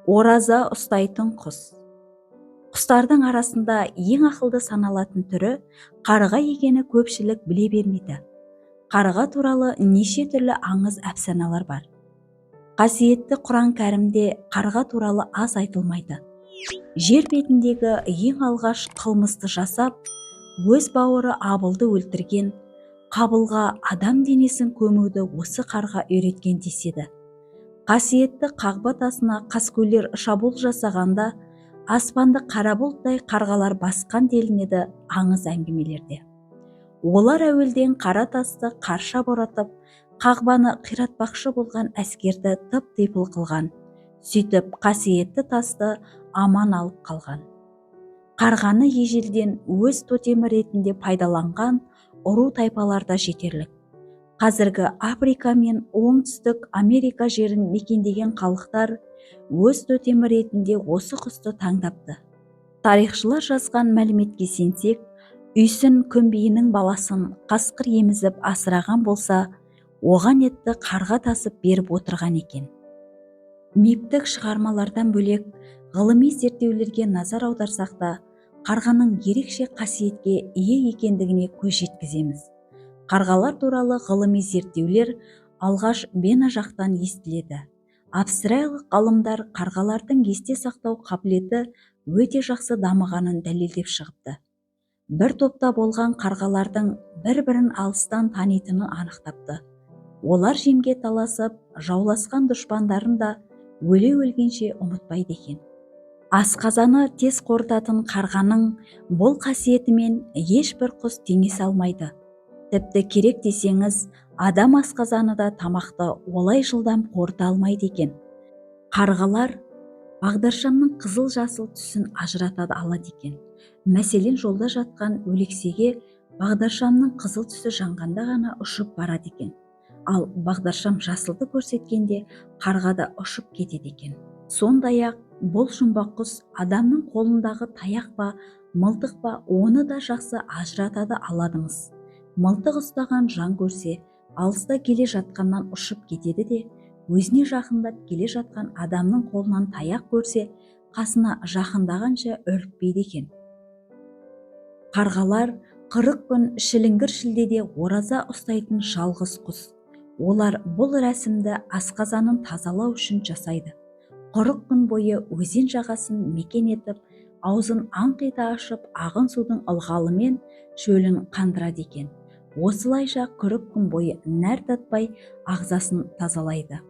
Ораза ұстайтын құс. Құстардың арасында ең ақылды саналатын түрі қарға екені көпшілік біле бермейді. Қарға туралы неше түрлі аңыз әпсаналар бар. Қасиетті Құран кәрімде қарға туралы аз айтылмайды. Жер бетіндегі ең алғаш қылмысты жасап, өз бауыры Абылды өлтірген, Қабылға адам денесін көмуді осы қарға үйреткен деседі. Қасиетті Қағба тасына қаскөйлер шабуыл жасағанда, аспанды қара бұлттай қарғалар басқан делінеді аңыз әңгімелерде. Олар әуелден қара тасты қарша боратып, Қағбаны қиратпақшы болған әскерді тып-типыл қылған, сөйтіп қасиетті тасты аман алып қалған. Қарғаны ежелден өз тотемі ретінде пайдаланған ұру тайпаларда жетерлік. Қазіргі Африка мен Оңтүстік Америка жерін мекендеген халықтар өз тотемі ретінде осы құсты таңдапты. Тарихшылар жазған мәліметке сенсек, үйсін көмбейінің баласын қасқыр емізіп асыраған болса, оған етті қарға тасып беріп отырған екен. Мифтік шығармалардан бөлек ғылыми зерттеулерге назар аударсақ та, қарғаның ерекше қасиетке ие екендігіне көз жеткіземіз. Қарғалар туралы ғылыми зерттеулер алғаш Бена жақтан естіледі. Австралиялық ғалымдар қарғалардың есте сақтау қабілеті өте жақсы дамығанын дәлелдеп шығыпты. Бір топта болған қарғалардың бір-бірін алыстан танитынын анықтапты. Олар жемге таласып, жауласқан дұшпандарын да өле-өлгенше ұмытпайды екен. Асқазаны тез қорытатын қарғаның бұл қасиетімен ешбір құс теңесе алмайды. Тіпті керек десеңіз, адам асқазаны да тамақты олай жылдам қорыта алмайды екен. Қарғалар бағдаршамның қызыл-жасыл түсін ажырата алады екен. Мәселен, жолда жатқан өлексеге бағдаршамның қызыл түсі жанғанда ғана ұшып барады екен. Ал бағдаршам жасылды көрсеткенде қарға да ұшып кетеді екен. Сондай-ақ бұл жұмбақ құс адамның қолындағы таяқ па, мылтық па, оны да жақсы ажыратады аладыңыз. Мылтық ұстаған жан көрсе, алыста келе жатқаннан ұшып кетеді де, өзіне жақындап келе жатқан адамның қолынан таяқ көрсе, қасына жақындағанша үрікпейді екен. Қарғалар 40 күн шіліңгір шілдеде ораза ұстайтын жалғыз құс. Олар бұл рәсімді асқазанын тазалау үшін жасайды. 40 күн бойы өзен жағасын мекен етіп, аузын аңқита ашып, ағын судың ылғалымен шөлін қандырады екен. Осылайша 40 күн бойы нәр татпай ағзасын тазалайды.